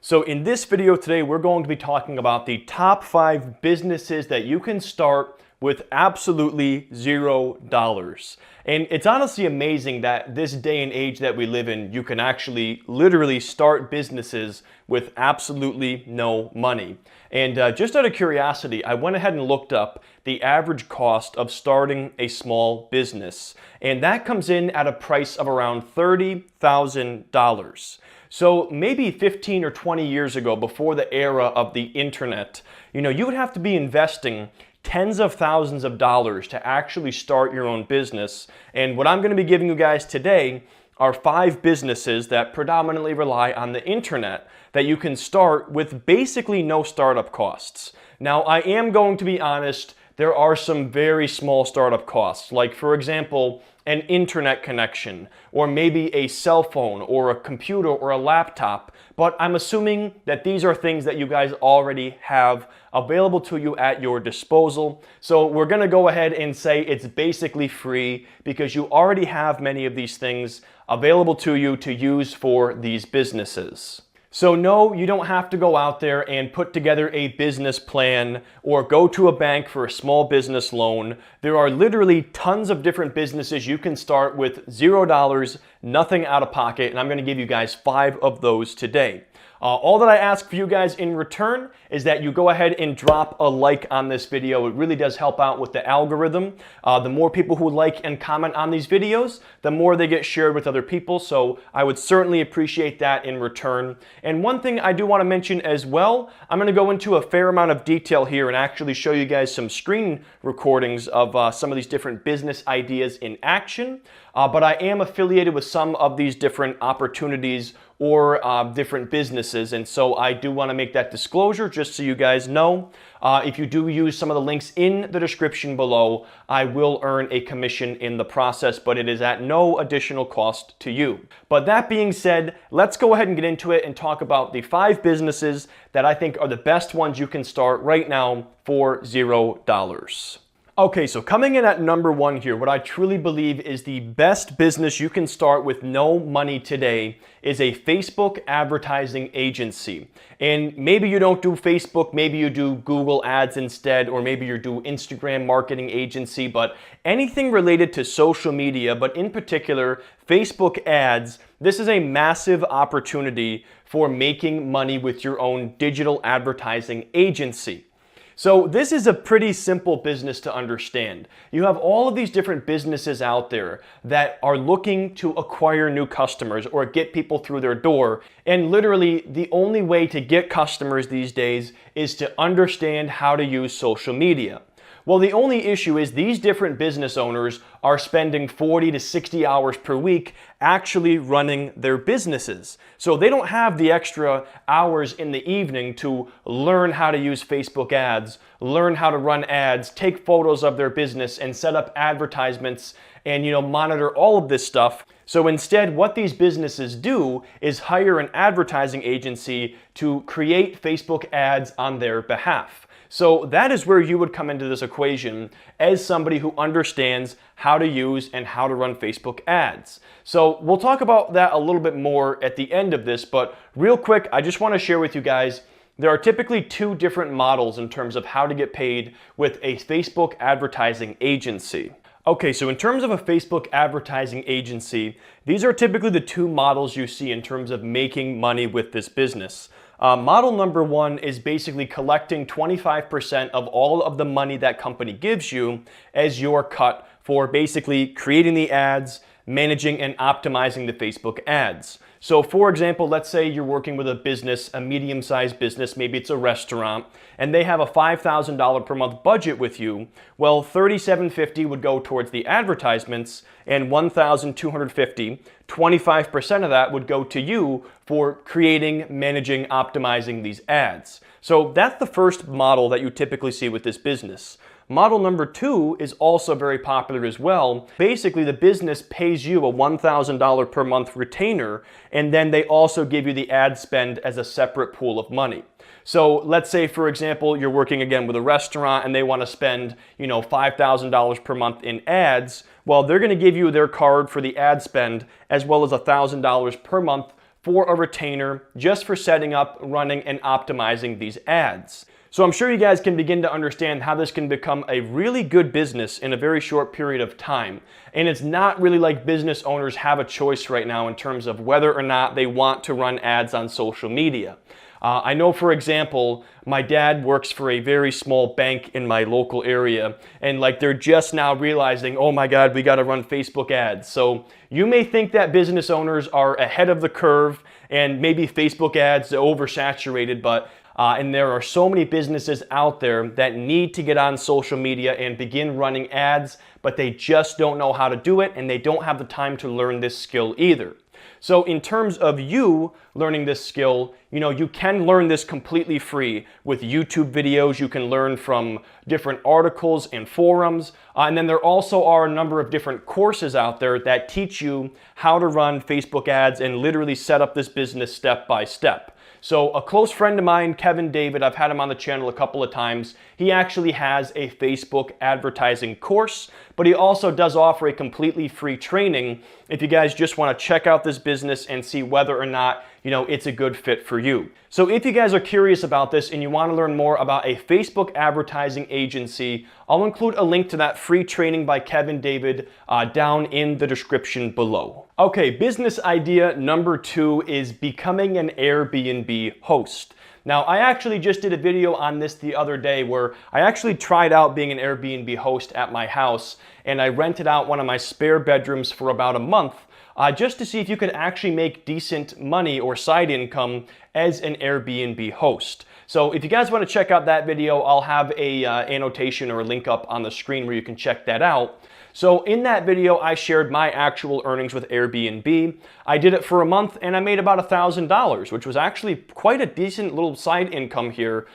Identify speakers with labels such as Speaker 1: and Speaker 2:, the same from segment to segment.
Speaker 1: So in this video today, we're going to be talking about the top 5 businesses that you can start with absolutely $0. And it's honestly amazing that this day and age that we live in, you can actually literally start businesses with absolutely no money. And just out of curiosity, I went ahead and looked up the average cost of starting a small business. And that comes in at a price of around $30,000. So maybe 15 or 20 years ago, before the era of the internet, you would have to be investing tens of thousands of dollars to actually start your own business. And what I'm going to be giving you guys today are 5 businesses that predominantly rely on the internet that you can start with basically no startup costs. Now, I am going to be honest, there are some very small startup costs, like for example, an internet connection, or maybe a cell phone, or a computer, or a laptop. But I'm assuming that these are things that you guys already have available to you at your disposal. So we're gonna go ahead and say it's basically free because you already have many of these things available to you to use for these businesses. So no, you don't have to go out there and put together a business plan or go to a bank for a small business loan. There are literally tons of different businesses you can start with $0, nothing out of pocket, and I'm going to give you guys 5 of those today. All that I ask for you guys in return is that you go ahead and drop a like on this video. It really does help out with the algorithm. The more people who like and comment on these videos, the more they get shared with other people. So I would certainly appreciate that in return. And one thing I do want to mention as well, I'm going to go into a fair amount of detail here and actually show you guys some screen recordings of some of these different business ideas in action. But I am affiliated with some of these different opportunities or different businesses, and so I do want to make that disclosure just so you guys know. If you do use some of the links in the description below, I will earn a commission in the process, but it is at no additional cost to you. But that being said, let's go ahead and get into it and talk about the 5 businesses that I think are the best ones you can start right now for $0. Okay, so coming in at number 1 here, what I truly believe is the best business you can start with no money today is a Facebook advertising agency. And maybe you don't do Facebook, maybe you do Google ads instead, or maybe you do Instagram marketing agency, but anything related to social media, but in particular, Facebook ads, this is a massive opportunity for making money with your own digital advertising agency. So this is a pretty simple business to understand. You have all of these different businesses out there that are looking to acquire new customers or get people through their door. And literally the only way to get customers these days is to understand how to use social media. Well, the only issue is these different business owners are spending 40 to 60 hours per week actually running their businesses. So they don't have the extra hours in the evening to learn how to use Facebook ads, learn how to run ads, take photos of their business and set up advertisements and monitor all of this stuff. So instead, what these businesses do is hire an advertising agency to create Facebook ads on their behalf. So that is where you would come into this equation as somebody who understands how to use and how to run Facebook ads. So we'll talk about that a little bit more at the end of this, but real quick, I just want to share with you guys, there are typically 2 different models in terms of how to get paid with a Facebook advertising agency. Okay, so in terms of a Facebook advertising agency, these are typically the 2 models you see in terms of making money with this business. Model number 1 is basically collecting 25% of all of the money that company gives you as your cut for basically creating the ads, managing and optimizing the Facebook ads. So for example, let's say you're working with a business, a medium-sized business, maybe it's a restaurant, and they have a $5,000 per month budget with you. Well, $3,750 would go towards the advertisements and $1,250, 25% of that would go to you for creating, managing, optimizing these ads. So that's the first model that you typically see with this business. Model number 2 is also very popular as well. Basically, the business pays you a $1,000 per month retainer, and then they also give you the ad spend as a separate pool of money. So let's say, for example, you're working again with a restaurant and they want to spend, $5,000 per month in ads. Well, they're going to give you their card for the ad spend as well as $1,000 per month for a retainer just for setting up, running, and optimizing these ads. So I'm sure you guys can begin to understand how this can become a really good business in a very short period of time. And it's not really like business owners have a choice right now in terms of whether or not they want to run ads on social media. I know, for example, my dad works for a very small bank in my local area, and like they're just now realizing, oh my God, we got to run Facebook ads. So you may think that business owners are ahead of the curve and maybe Facebook ads are oversaturated, but and there are so many businesses out there that need to get on social media and begin running ads, but they just don't know how to do it, and they don't have the time to learn this skill either. So in terms of you learning this skill, you can learn this completely free with YouTube videos. You can learn from different articles and forums. And then there also are a number of different courses out there that teach you how to run Facebook ads and literally set up this business step by step. So a close friend of mine, Kevin David, I've had him on the channel a couple of times. He actually has a Facebook advertising course, but he also does offer a completely free training if you guys just want to check out this business and see whether or not it's a good fit for you. So if you guys are curious about this and you want to learn more about a Facebook advertising agency, I'll include a link to that free training by Kevin David down in the description below. Okay, business idea number 2 is becoming an Airbnb host. Now, I actually just did a video on this the other day where I actually tried out being an Airbnb host at my house, and I rented out one of my spare bedrooms for about a month just to see if you could actually make decent money or side income as an Airbnb host. So if you guys want to check out that video, I'll have a annotation or a link up on the screen where you can check that out. So in that video, I shared my actual earnings with Airbnb. I did it for a month and I made about $1,000, which was actually quite a decent little side income here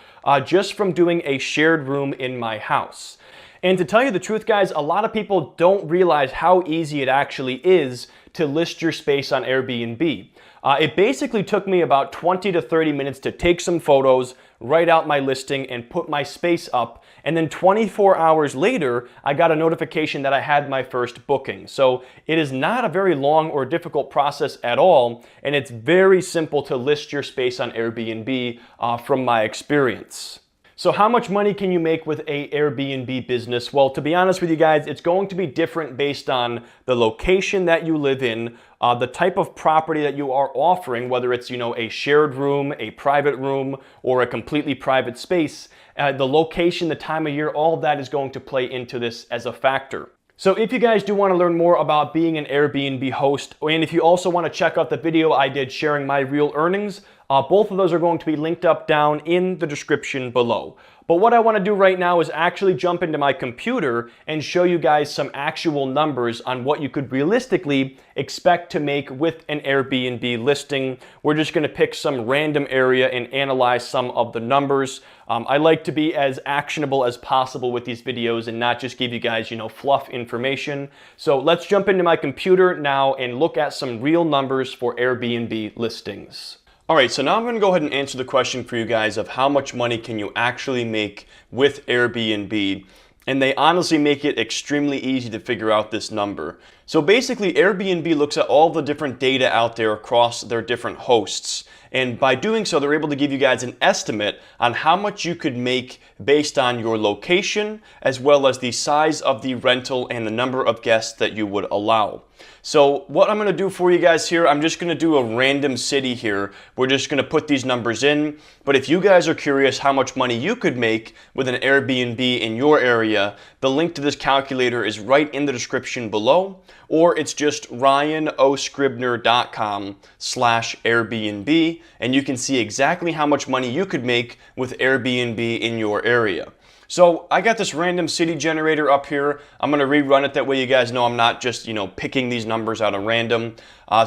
Speaker 1: just from doing a shared room in my house. And to tell you the truth, guys, a lot of people don't realize how easy it actually is to list your space on Airbnb. It basically took me about 20 to 30 minutes to take some photos, write out my listing, and put my space up. And then 24 hours later, I got a notification that I had my first booking. So it is not a very long or difficult process at all, and it's very simple to list your space on Airbnb from my experience. So how much money can you make with a Airbnb business? Well, to be honest with you guys, it's going to be different based on the location that you live in, the type of property that you are offering, whether it's a shared room, a private room, or a completely private space. The location, the time of year, all of that is going to play into this as a factor. So if you guys do want to learn more about being an Airbnb host, and if you also want to check out the video I did sharing my real earnings, both of those are going to be linked up down in the description below. But what I want to do right now is actually jump into my computer and show you guys some actual numbers on what you could realistically expect to make with an Airbnb listing. We're just going to pick some random area and analyze some of the numbers. I like to be as actionable as possible with these videos and not just give you guys, fluff information. So let's jump into my computer now and look at some real numbers for Airbnb listings. All right, so now I'm going to go ahead and answer the question for you guys of how much money can you actually make with Airbnb. And they honestly make it extremely easy to figure out this number. So basically, Airbnb looks at all the different data out there across their different hosts. And by doing so, they're able to give you guys an estimate on how much you could make based on your location, as well as the size of the rental and the number of guests that you would allow. So what I'm going to do for you guys here, I'm just going to do a random city here. We're just going to put these numbers in. But if you guys are curious how much money you could make with an Airbnb in your area, the link to this calculator is right in the description below, or it's just ryanoscribner.com/Airbnb, and you can see exactly how much money you could make with Airbnb in your area. So I got this random city generator up here. I'm going to rerun it, that way you guys know I'm not just, picking these numbers out of random.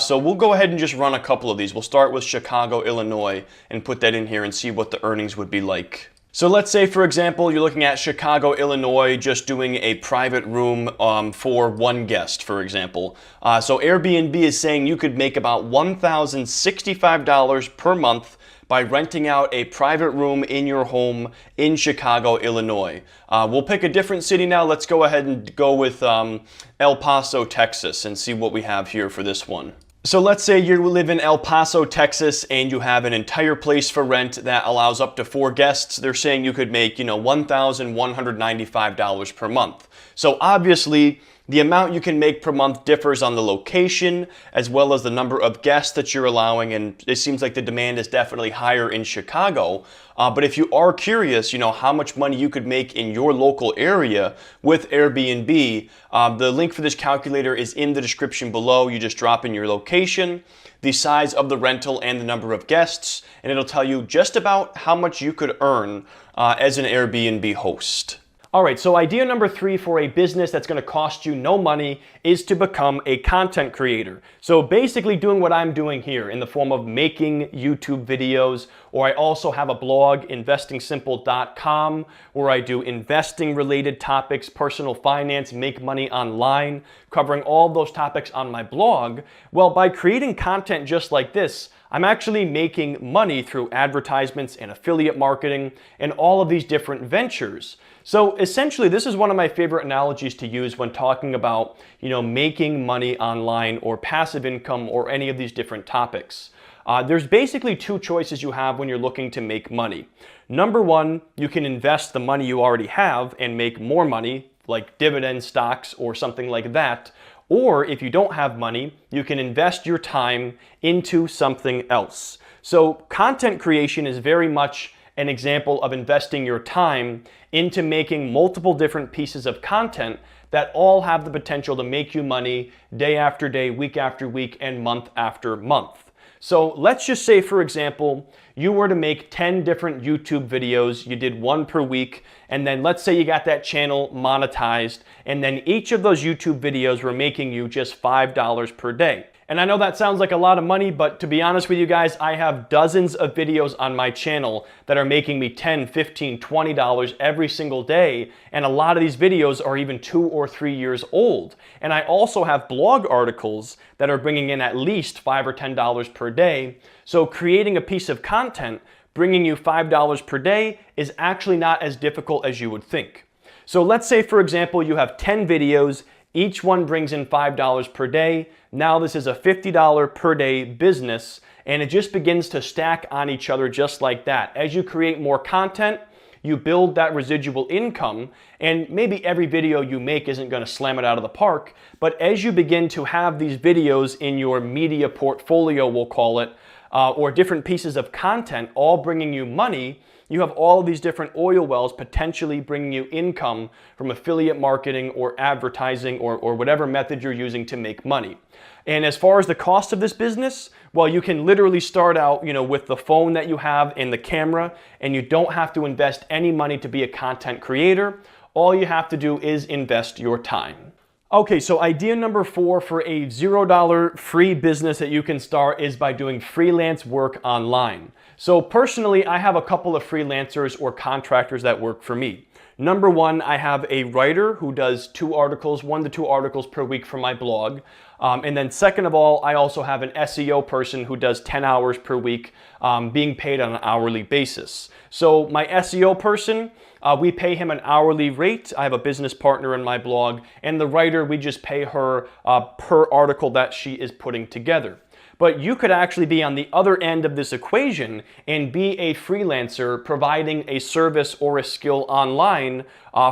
Speaker 1: So we'll go ahead and just run a couple of these. We'll start with Chicago, Illinois, and put that in here and see what the earnings would be like. So let's say, for example, you're looking at Chicago, Illinois, just doing a private room for one guest, for example. So Airbnb is saying you could make about $1,065 per month by renting out a private room in your home in Chicago, Illinois. We'll pick a different city now. Let's go ahead and go with El Paso, Texas, and see what we have here for this one. So let's say you live in El Paso, Texas, and you have an entire place for rent that allows up to 4 guests. They're saying you could make, $1,195 per month. So obviously, the amount you can make per month differs on the location as well as the number of guests that you're allowing, and it seems like the demand is definitely higher in Chicago. But if you are curious, how much money you could make in your local area with Airbnb, the link for this calculator is in the description below. You just drop in your location, the size of the rental, and the number of guests, and it'll tell you just about how much you could earn as an Airbnb host. All right, so idea number 3 for a business that's going to cost you no money is to become a content creator. So basically doing what I'm doing here in the form of making YouTube videos, or I also have a blog, investingsimple.com, where I do investing related topics, personal finance, make money online, covering all those topics on my blog. Well, by creating content just like this, I'm actually making money through advertisements and affiliate marketing and all of these different ventures. So essentially, this is one of my favorite analogies to use when talking about, making money online or passive income or any of these different topics. There's basically 2 choices you have when you're looking to make money. Number 1, you can invest the money you already have and make more money, like dividend stocks or something like that. Or if you don't have money, you can invest your time into something else. So content creation is very much an example of investing your time into making multiple different pieces of content that all have the potential to make you money day after day, week after week, and month after month. So let's just say, for example, you were to make 10 different YouTube videos, you did 1 per week, and then let's say you got that channel monetized, and then each of those YouTube videos were making you just $5 per day. And I know that sounds like a lot of money, but to be honest with you guys, I have dozens of videos on my channel that are making me $10, $15, $20 every single day. And a lot of these videos are even 2 or 3 years old. And I also have blog articles that are bringing in at least $5 or $10 per day. So creating a piece of content bringing you $5 per day is actually not as difficult as you would think. So let's say, for example, you have 10 videos. Each one brings in $5 per day. Now this is a $50 per day business, and it just begins to stack on each other just like that. As you create more content, you build that residual income, and maybe every video you make isn't going to slam it out of the park, but as you begin to have these videos in your media portfolio, we'll call it, or different pieces of content all bringing you money, you have all of these different oil wells potentially bringing you income from affiliate marketing or advertising or whatever method you're using to make money. And as far as the cost of this business, well, you can literally start out, with the phone that you have and the camera, and you don't have to invest any money to be a content creator. All you have to do is invest your time. Okay, so idea number 4 for a $0 free business that you can start is by doing freelance work online. So personally, I have a couple of freelancers or contractors that work for me. Number 1, I have a writer who does 1 to 2 articles per week for my blog. And then second of all, I also have an SEO person who does 10 hours per week, being paid on an hourly basis. So my SEO person, we pay him an hourly rate. I have a business partner in my blog, and the writer, we just pay her per article that she is putting together. But you could actually be on the other end of this equation and be a freelancer providing a service or a skill online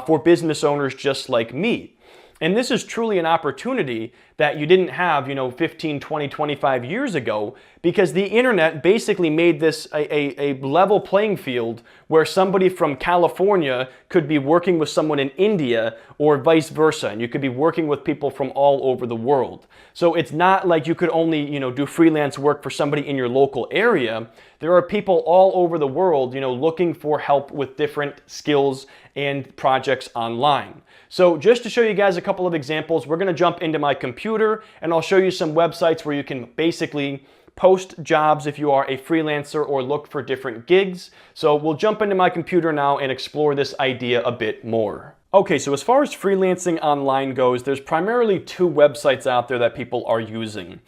Speaker 1: for business owners just like me. And this is truly an opportunity that you didn't have, 15, 20, 25 years ago, because the internet basically made this a level playing field where somebody from California could be working with someone in India or vice versa, and you could be working with people from all over the world. So it's not like you could only, do freelance work for somebody in your local area. There are people all over the world, looking for help with different skills and projects online. So just to show you guys a couple of examples, we're going to jump into my computer and I'll show you some websites where you can basically post jobs if you are a freelancer or look for different gigs. So we'll jump into my computer now and explore this idea a bit more. Okay, so as far as freelancing online goes, there's primarily two websites out there that people are using.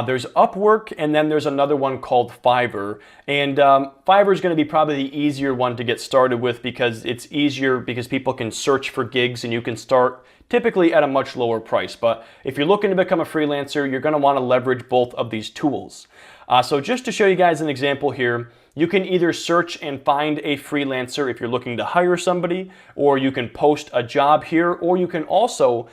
Speaker 1: There's Upwork, and then there's another one called Fiverr. And Fiverr is going to be probably the easier one to get started with because it's easier because people can search for gigs and you can start typically at a much lower price. But if you're looking to become a freelancer, you're going to want to leverage both of these tools. So just to show you guys an example here, you can either search and find a freelancer if you're looking to hire somebody, or you can post a job here, or you can also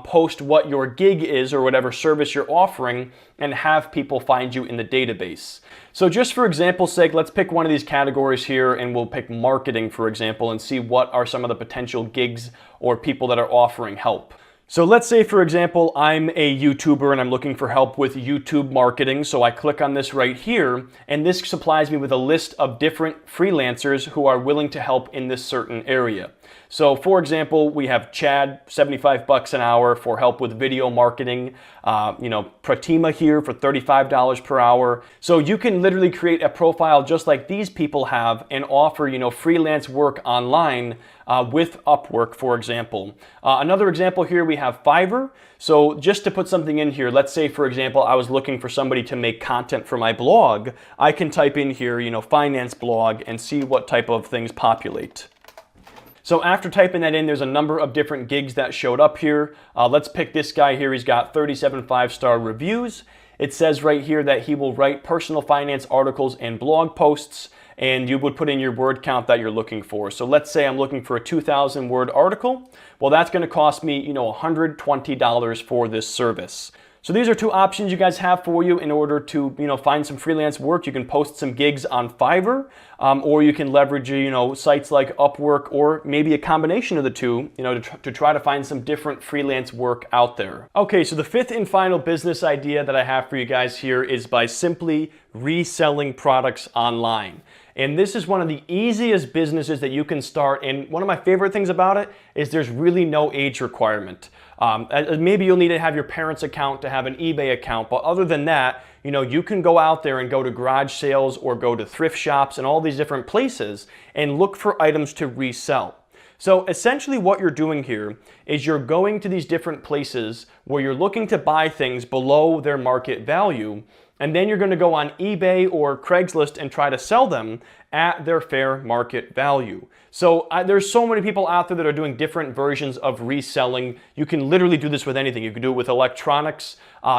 Speaker 1: post what your gig is or whatever service you're offering and have people find you in the database. So just for example's sake, let's pick one of these categories here and we'll pick marketing, for example, and see what are some of the potential gigs or people that are offering help. So let's say, for example, I'm a YouTuber and I'm looking for help with YouTube marketing. So I click on this right here, and this supplies me with a list of different freelancers who are willing to help in this certain area. So for example, we have Chad, 75 bucks an hour for help with video marketing. Pratima here for $35 per hour. So you can literally create a profile just like these people have and offer, freelance work online with Upwork, for example. Another example here, we have Fiverr. So just to put something in here, let's say, for example, I was looking for somebody to make content for my blog. I can type in here, finance blog, and see what type of things populate. So after typing that in, there's a number of different gigs that showed up here. Let's pick this guy here. He's got 37 5-star reviews. It says right here that he will write personal finance articles and blog posts, and you would put in your word count that you're looking for. So let's say I'm looking for a 2,000 word article. Well, that's going to cost me, $120 for this service. So these are two options you guys have for you in order to, find some freelance work. You can post some gigs on Fiverr, or you can leverage, sites like Upwork, or maybe a combination of the two, to try to find some different freelance work out there. Okay, so the fifth and final business idea that I have for you guys here is by simply reselling products online. And this is one of the easiest businesses that you can start. And one of my favorite things about it is there's really no age requirement. Maybe you'll need to have your parents' account to have an eBay account, but other than that, you can go out there and go to garage sales or go to thrift shops and all these different places and look for items to resell. So essentially what you're doing here is you're going to these different places where you're looking to buy things below their market value, and then you're going to go on eBay or Craigslist and try to sell them at their fair market value. So there's so many people out there that are doing different versions of reselling. You can literally do this with anything. You can do it with electronics.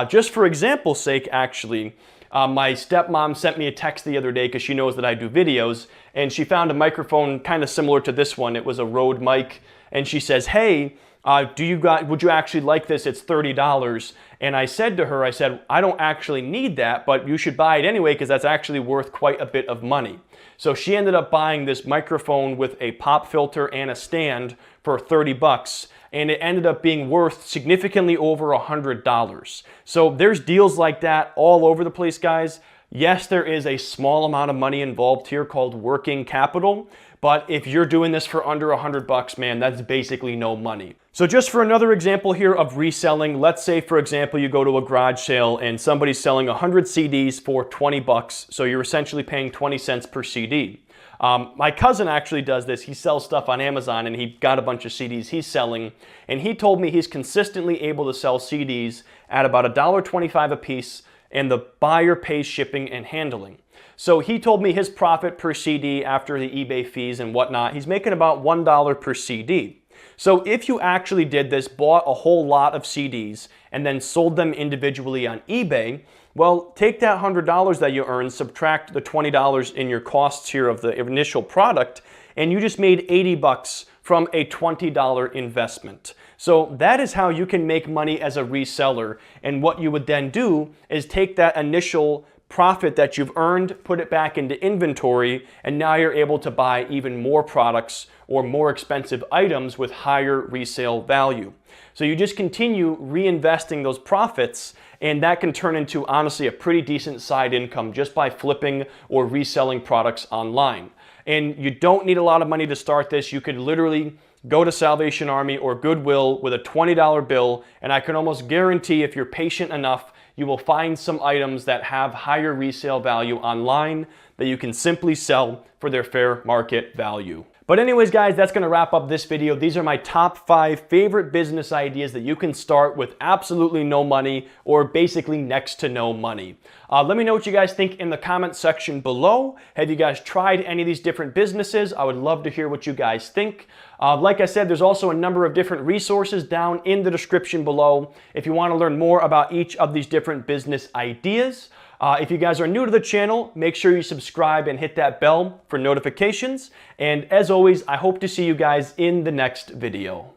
Speaker 1: Just for example's sake, actually, my stepmom sent me a text the other day because she knows that I do videos, and she found a microphone kind of similar to this one. It was a Rode mic, and she says, "Hey, would you actually like this? It's $30. And I said to her, I don't actually need that, but you should buy it anyway because that's actually worth quite a bit of money. So she ended up buying this microphone with a pop filter and a stand for 30 bucks. And it ended up being worth significantly over $100. So there's deals like that all over the place, guys. Yes, there is a small amount of money involved here called working capital, but if you're doing this for under $100, man, that's basically no money. So just for another example here of reselling, let's say, for example, you go to a garage sale and somebody's selling 100 CDs for 20 bucks, so you're essentially paying 20 cents per CD. My cousin actually does this. He sells stuff on Amazon, and he got a bunch of CDs he's selling, and he told me he's consistently able to sell CDs at about $1.25 a piece, and the buyer pays shipping and handling. So he told me his profit per CD after the eBay fees and whatnot, he's making about $1 per CD. So if you actually did this, bought a whole lot of CDs, and then sold them individually on eBay, well, take that $100 that you earned, subtract the $20 in your costs here of the initial product, and you just made 80 bucks from a $20 investment. So that is how you can make money as a reseller. And what you would then do is take that initial profit that you've earned, put it back into inventory, and now you're able to buy even more products or more expensive items with higher resale value. So you just continue reinvesting those profits, and that can turn into, honestly, a pretty decent side income just by flipping or reselling products online. And you don't need a lot of money to start this. You could literally go to Salvation Army or Goodwill with a $20 bill, and I can almost guarantee if you're patient enough, you will find some items that have higher resale value online that you can simply sell for their fair market value. But anyways, guys, that's going to wrap up this video. These are my top 5 favorite business ideas that you can start with absolutely no money or basically next to no money. Let me know what you guys think in the comment section below. Have you guys tried any of these different businesses? I would love to hear what you guys think. Like I said, there's also a number of different resources down in the description below if you want to learn more about each of these different business ideas. If you guys are new to the channel, make sure you subscribe and hit that bell for notifications. And as always, I hope to see you guys in the next video.